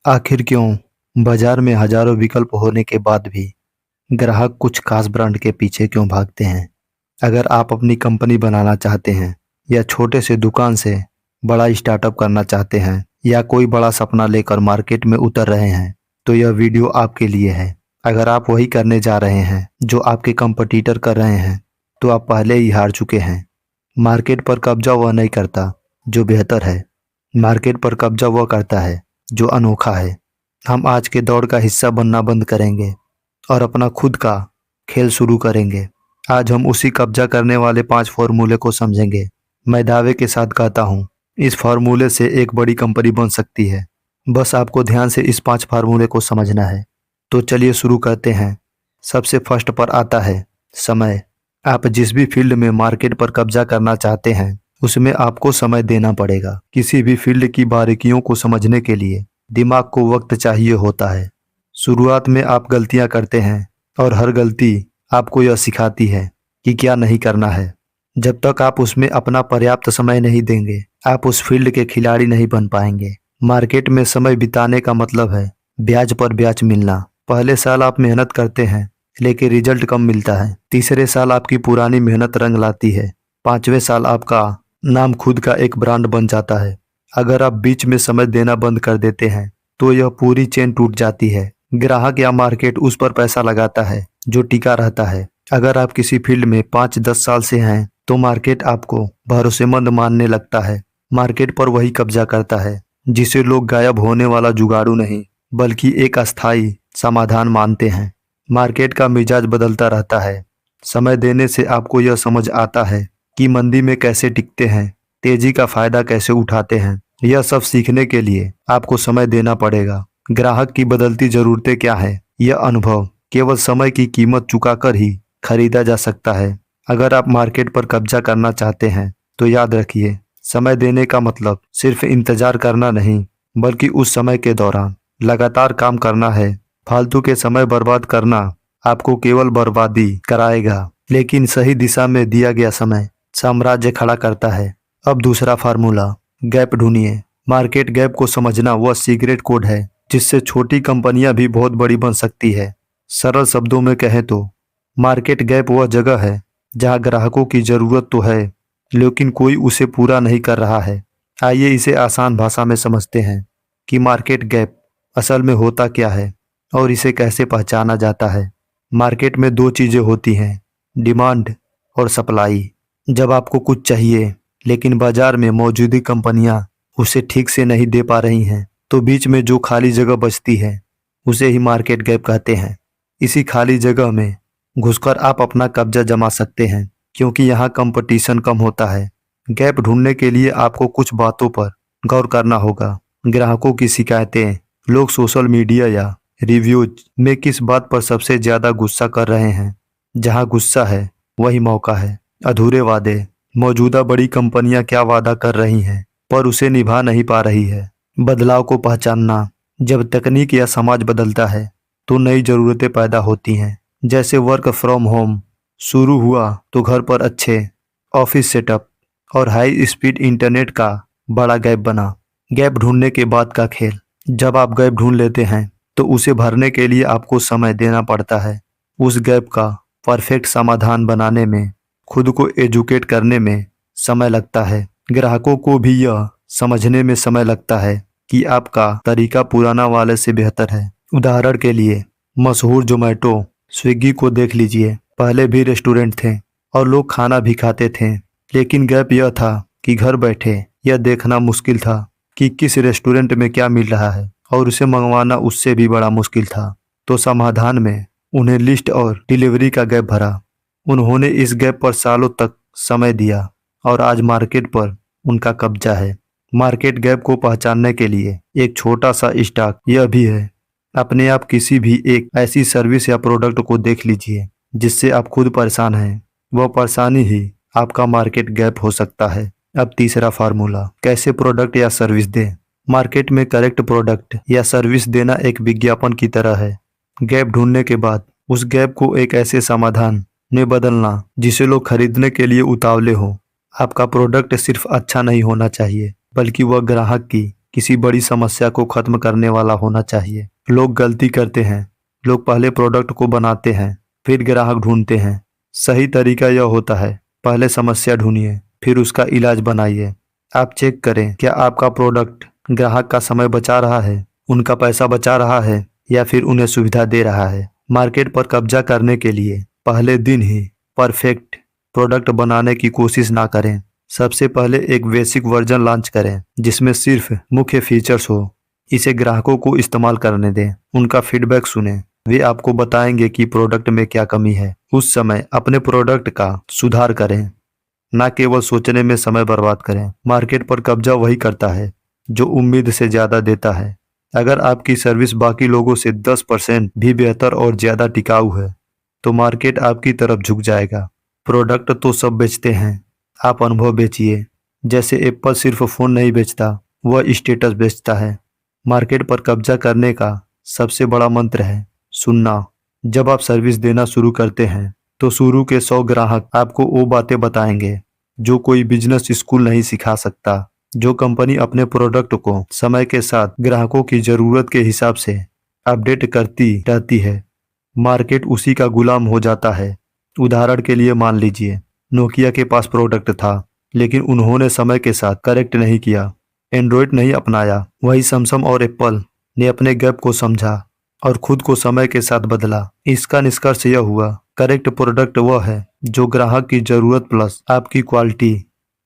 आखिर क्यों बाजार में हजारों विकल्प होने के बाद भी ग्राहक कुछ खास ब्रांड के पीछे क्यों भागते हैं? अगर आप अपनी कंपनी बनाना चाहते हैं या छोटे से दुकान से बड़ा स्टार्टअप करना चाहते हैं या कोई बड़ा सपना लेकर मार्केट में उतर रहे हैं, तो यह वीडियो आपके लिए है। अगर आप वही करने जा रहे हैं जो आपके कंपटीटर कर रहे हैं, तो आप पहले ही हार चुके हैं। मार्केट पर कब्जा वह नहीं करता जो बेहतर है, मार्केट पर कब्जा वह करता है जो अनोखा है। हम आज के दौड़ का हिस्सा बनना बंद करेंगे और अपना खुद का खेल शुरू करेंगे। आज हम उसी कब्जा करने वाले 5 फॉर्मूले को समझेंगे। मैं दावे के साथ कहता हूँ, इस फार्मूले से एक बड़ी कंपनी बन सकती है। बस आपको ध्यान से इस 5 फार्मूले को समझना है। तो चलिए शुरू करते हैं। सबसे फर्स्ट पर आता है समय। आप जिस भी फील्ड में मार्केट पर कब्जा करना चाहते हैं, उसमें आपको समय देना पड़ेगा। किसी भी फील्ड की बारीकियों को समझने के लिए दिमाग को वक्त चाहिए होता है। शुरुआत में आप गलतियां करते हैं और हर गलती आपको यह सिखाती है कि क्या नहीं करना है। जब तक आप उसमें अपना पर्याप्त समय नहीं देंगे, आप उस फील्ड के खिलाड़ी नहीं बन पाएंगे। मार्केट में समय बिताने का मतलब है ब्याज पर ब्याज मिलना। पहले साल आप मेहनत करते हैं लेकिन रिजल्ट कम मिलता है। तीसरे साल आपकी पुरानी मेहनत रंग लाती है। 5वें साल आपका नाम खुद का एक ब्रांड बन जाता है। अगर आप बीच में समय देना बंद कर देते हैं तो यह पूरी चेन टूट जाती है। ग्राहक या मार्केट उस पर पैसा लगाता है जो टिका रहता है। अगर आप किसी फील्ड में 5-10 साल से हैं तो मार्केट आपको भरोसेमंद मानने लगता है। मार्केट पर वही कब्जा करता है जिसे लोग गायब होने वाला जुगाड़ू नहीं बल्कि एक अस्थायी समाधान मानते हैं। मार्केट का मिजाज बदलता रहता है। समय देने से आपको यह समझ आता है कि मंदी में कैसे टिकते हैं, तेजी का फायदा कैसे उठाते हैं। यह सब सीखने के लिए आपको समय देना पड़ेगा। ग्राहक की बदलती जरूरतें क्या है, यह अनुभव केवल समय की कीमत चुकाकर ही खरीदा जा सकता है। अगर आप मार्केट पर कब्जा करना चाहते हैं तो याद रखिए, समय देने का मतलब सिर्फ इंतजार करना नहीं बल्कि उस समय के दौरान लगातार काम करना है। फालतू के समय बर्बाद करना आपको केवल बर्बादी कराएगा, लेकिन सही दिशा में दिया गया समय साम्राज्य खड़ा करता है। अब दूसरा फार्मूला, गैप ढूंढिए। मार्केट गैप को समझना वह सीक्रेट कोड है जिससे छोटी कंपनियां भी बहुत बड़ी बन सकती है। सरल शब्दों में कहें तो मार्केट गैप वह जगह है जहां ग्राहकों की जरूरत तो है लेकिन कोई उसे पूरा नहीं कर रहा है। आइए इसे आसान भाषा में समझते हैं कि मार्केट गैप असल में होता क्या है और इसे कैसे पहचाना जाता है। मार्केट में 2 चीजें होती हैं, डिमांड और सप्लाई। जब आपको कुछ चाहिए लेकिन बाजार में मौजूदा कंपनियां उसे ठीक से नहीं दे पा रही हैं, तो बीच में जो खाली जगह बचती है उसे ही मार्केट गैप कहते हैं। इसी खाली जगह में घुसकर आप अपना कब्जा जमा सकते हैं क्योंकि यहाँ कंपटीशन कम होता है। गैप ढूंढने के लिए आपको कुछ बातों पर गौर करना होगा। ग्राहकों की शिकायतें, लोग सोशल मीडिया या रिव्यूज में किस बात पर सबसे ज्यादा गुस्सा कर रहे हैं। जहाँ गुस्सा है वही मौका है। अधूरे वादे, मौजूदा बड़ी कंपनियां क्या वादा कर रही हैं पर उसे निभा नहीं पा रही है। बदलाव को पहचानना, जब तकनीक या समाज बदलता है तो नई जरूरतें पैदा होती हैं। जैसे वर्क फ्रॉम होम शुरू हुआ तो घर पर अच्छे ऑफिस सेटअप और हाई स्पीड इंटरनेट का बड़ा गैप बना। गैप ढूंढने के बाद का खेल, जब आप गैप ढूंढ लेते हैं तो उसे भरने के लिए आपको समय देना पड़ता है। उस गैप का परफेक्ट समाधान बनाने में, खुद को एजुकेट करने में समय लगता है। ग्राहकों को भी यह समझने में समय लगता है कि आपका तरीका पुराना वाले से बेहतर है। उदाहरण के लिए मशहूर जोमेटो, स्विगी को देख लीजिए। पहले भी रेस्टोरेंट थे और लोग खाना भी खाते थे, लेकिन गैप यह था कि घर बैठे यह देखना मुश्किल था कि किस रेस्टोरेंट में क्या मिल रहा है और उसे मंगवाना उससे भी बड़ा मुश्किल था। तो समाधान में उन्हें लिस्ट और डिलीवरी का गैप भरा। उन्होंने इस गैप पर सालों तक समय दिया और आज मार्केट पर उनका कब्जा है। मार्केट गैप को पहचानने के लिए एक छोटा सा स्टार्ट यह भी है, अपने आप किसी भी एक ऐसी सर्विस या प्रोडक्ट को देख लीजिए जिससे आप खुद परेशान हैं। वह परेशानी ही आपका मार्केट गैप हो सकता है। अब तीसरा फार्मूला, कैसे प्रोडक्ट या सर्विस दें। मार्केट में करेक्ट प्रोडक्ट या सर्विस देना एक विज्ञापन की तरह है। गैप ढूंढने के बाद उस गैप को एक ऐसे समाधान में बदलना जिसे लोग खरीदने के लिए उतावले हो। आपका प्रोडक्ट सिर्फ अच्छा नहीं होना चाहिए बल्कि वह ग्राहक की किसी बड़ी समस्या को खत्म करने वाला होना चाहिए। लोग गलती करते हैं। लोग पहले प्रोडक्ट को बनाते हैं, फिर ग्राहक ढूंढते हैं। सही तरीका यह होता है, पहले समस्या ढूंढिए, फिर उसका इलाज बनाइए। आप चेक करें, क्या आपका प्रोडक्ट ग्राहक का समय बचा रहा है, उनका पैसा बचा रहा है, या फिर उन्हें सुविधा दे रहा है। मार्केट पर कब्जा करने के लिए पहले दिन ही परफेक्ट प्रोडक्ट बनाने की कोशिश ना करें। सबसे पहले एक बेसिक वर्जन लॉन्च करें जिसमें सिर्फ मुख्य फीचर्स हो। इसे ग्राहकों को इस्तेमाल करने दें, उनका फीडबैक सुनें। वे आपको बताएंगे कि प्रोडक्ट में क्या कमी है। उस समय अपने प्रोडक्ट का सुधार करें, ना केवल सोचने में समय बर्बाद करें। मार्केट पर कब्जा वही करता है जो उम्मीद से ज्यादा देता है। अगर आपकी सर्विस बाकी लोगों से 10% भी बेहतर और ज्यादा टिकाऊ है तो मार्केट आपकी तरफ झुक जाएगा। प्रोडक्ट तो सब बेचते हैं, आप अनुभव बेचिए। जैसे एप्पल सिर्फ फोन नहीं बेचता, वह स्टेटस बेचता है। मार्केट पर कब्जा करने का सबसे बड़ा मंत्र है सुनना। जब आप सर्विस देना शुरू करते हैं तो शुरू के 100 ग्राहक आपको वो बातें बताएंगे जो कोई बिजनेस स्कूल नहीं सिखा सकता। जो कंपनी अपने प्रोडक्ट को समय के साथ ग्राहकों की जरूरत के हिसाब से अपडेट करती रहती है, मार्केट उसी का गुलाम हो जाता है। उदाहरण के लिए मान लीजिए, नोकिया के पास प्रोडक्ट था, लेकिन उन्होंने समय के साथ करेक्ट नहीं किया, एंड्रॉयड नहीं अपनाया। वही सैमसंग और एप्पल ने अपने गैप को समझा और खुद को समय के साथ बदला। इसका निष्कर्ष यह हुआ, करेक्ट प्रोडक्ट वह है जो ग्राहक की जरूरत प्लस आपकी क्वालिटी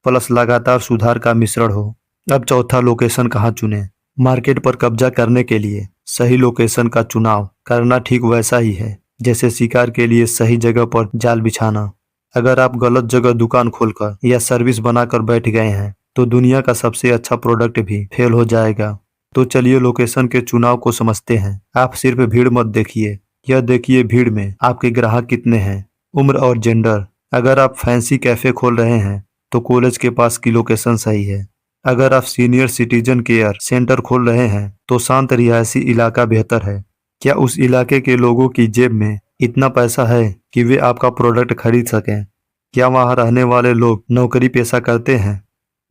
प्लस लगातार सुधार का मिश्रण हो। अब चौथा, लोकेशन कहाँ चुने। मार्केट पर कब्जा करने के लिए सही लोकेशन का चुनाव करना ठीक वैसा ही है जैसे शिकार के लिए सही जगह पर जाल बिछाना। अगर आप गलत जगह दुकान खोलकर या सर्विस बनाकर बैठ गए हैं तो दुनिया का सबसे अच्छा प्रोडक्ट भी फेल हो जाएगा। तो चलिए लोकेशन के चुनाव को समझते हैं। आप सिर्फ भीड़ मत देखिए, यह देखिए भीड़ में आपके ग्राहक कितने हैं। उम्र और जेंडर, अगर आप फैंसी कैफे खोल रहे हैं तो कॉलेज के पास की लोकेशन सही है। अगर आप सीनियर सिटीजन केयर सेंटर खोल रहे हैं तो शांत रिहायशी इलाका बेहतर है। क्या उस इलाके के लोगों की जेब में इतना पैसा है कि वे आपका प्रोडक्ट खरीद सकें? क्या वहां रहने वाले लोग नौकरी पेशा करते हैं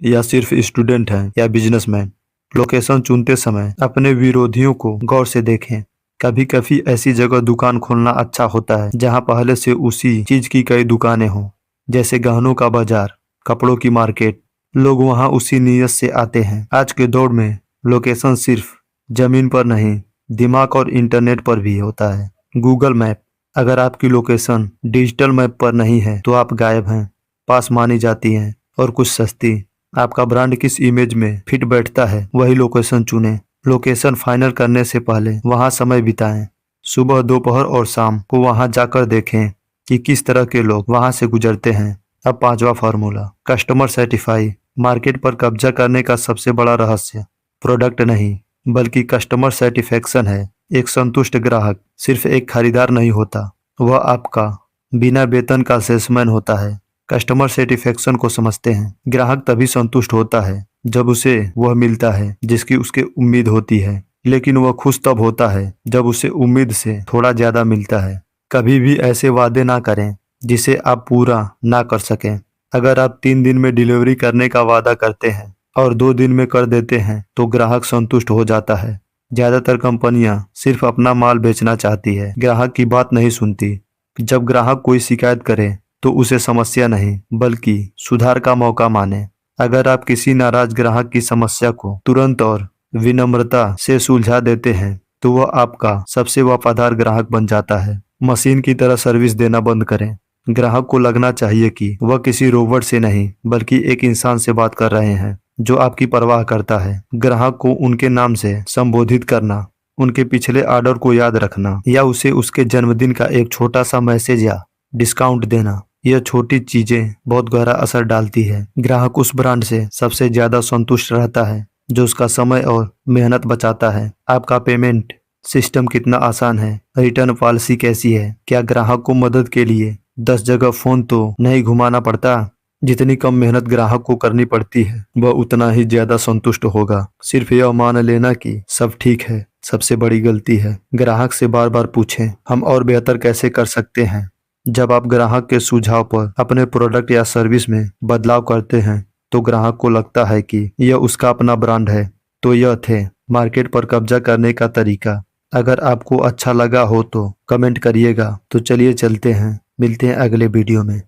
या सिर्फ स्टूडेंट हैं या बिजनेसमैन? लोकेशन चुनते समय अपने विरोधियों को गौर से देखें। कभी कभी ऐसी जगह दुकान खोलना अच्छा होता है जहां पहले से उसी चीज की कई दुकानें हों, जैसे गहनों का बाजार, कपड़ों की मार्केट। लोग वहां उसी नीयत से आते हैं। आज के दौर में लोकेशन सिर्फ जमीन पर नहीं, दिमाग और इंटरनेट पर भी होता है। गूगल मैप, अगर आपकी लोकेशन डिजिटल मैप पर नहीं है तो आप गायब हैं। पास मानी जाती हैं और कुछ सस्ती। आपका ब्रांड किस इमेज में फिट बैठता है वही लोकेशन चुनें। लोकेशन फाइनल करने से पहले वहां समय बिताएं। सुबह, दोपहर और शाम को वहां जाकर देखें कि किस तरह के लोग वहां से गुजरते हैं। अब पांचवा फॉर्मूला, कस्टमर सेटिफाई। मार्केट पर कब्जा करने का सबसे बड़ा रहस्य प्रोडक्ट नहीं बल्कि कस्टमर सेटिस्फेक्शन है। एक संतुष्ट ग्राहक सिर्फ एक खरीदार नहीं होता, वह आपका बिना वेतन का सेल्समैन होता है। कस्टमर सेटिस्फेक्शन को समझते हैं। ग्राहक तभी संतुष्ट होता है जब उसे वह मिलता है जिसकी उसके उम्मीद होती है, लेकिन वह खुश तब होता है जब उसे उम्मीद से थोड़ा ज्यादा मिलता है। कभी भी ऐसे वादे ना करें जिसे आप पूरा ना कर सकें। अगर आप 3 दिन में डिलीवरी करने का वादा करते हैं और 2 दिन में कर देते हैं तो ग्राहक संतुष्ट हो जाता है। ज्यादातर कंपनियां सिर्फ अपना माल बेचना चाहती है, ग्राहक की बात नहीं सुनती। जब ग्राहक कोई शिकायत करे तो उसे समस्या नहीं बल्कि सुधार का मौका माने। अगर आप किसी नाराज ग्राहक की समस्या को तुरंत और विनम्रता से सुलझा देते हैं तो वह आपका सबसे वफादार ग्राहक बन जाता है। मशीन की तरह सर्विस देना बंद करें। ग्राहक को लगना चाहिए कि वह किसी रोबोट से नहीं बल्कि एक इंसान से बात कर रहे हैं जो आपकी परवाह करता है। ग्राहक को उनके नाम से संबोधित करना, उनके पिछले ऑर्डर को याद रखना या उसे उसके जन्मदिन का एक छोटा सा मैसेज या डिस्काउंट देना, यह छोटी चीजें बहुत गहरा असर डालती है। ग्राहक उस ब्रांड से सबसे ज्यादा संतुष्ट रहता है जो उसका समय और मेहनत बचाता है। आपका पेमेंट सिस्टम कितना आसान है, रिटर्न पॉलिसी कैसी है, क्या ग्राहक को मदद के लिए 10 जगह फोन तो नहीं घुमाना पड़ता? जितनी कम मेहनत ग्राहक को करनी पड़ती है वह उतना ही ज्यादा संतुष्ट होगा। सिर्फ यह मान लेना कि सब ठीक है सबसे बड़ी गलती है। ग्राहक से बार बार पूछें, हम और बेहतर कैसे कर सकते हैं। जब आप ग्राहक के सुझाव पर अपने प्रोडक्ट या सर्विस में बदलाव करते हैं तो ग्राहक को लगता है कि यह उसका अपना ब्रांड है। तो यह थे मार्केट पर कब्जा करने का तरीका। अगर आपको अच्छा लगा हो तो कमेंट करिएगा। तो चलिए चलते हैं, मिलते हैं अगले वीडियो में।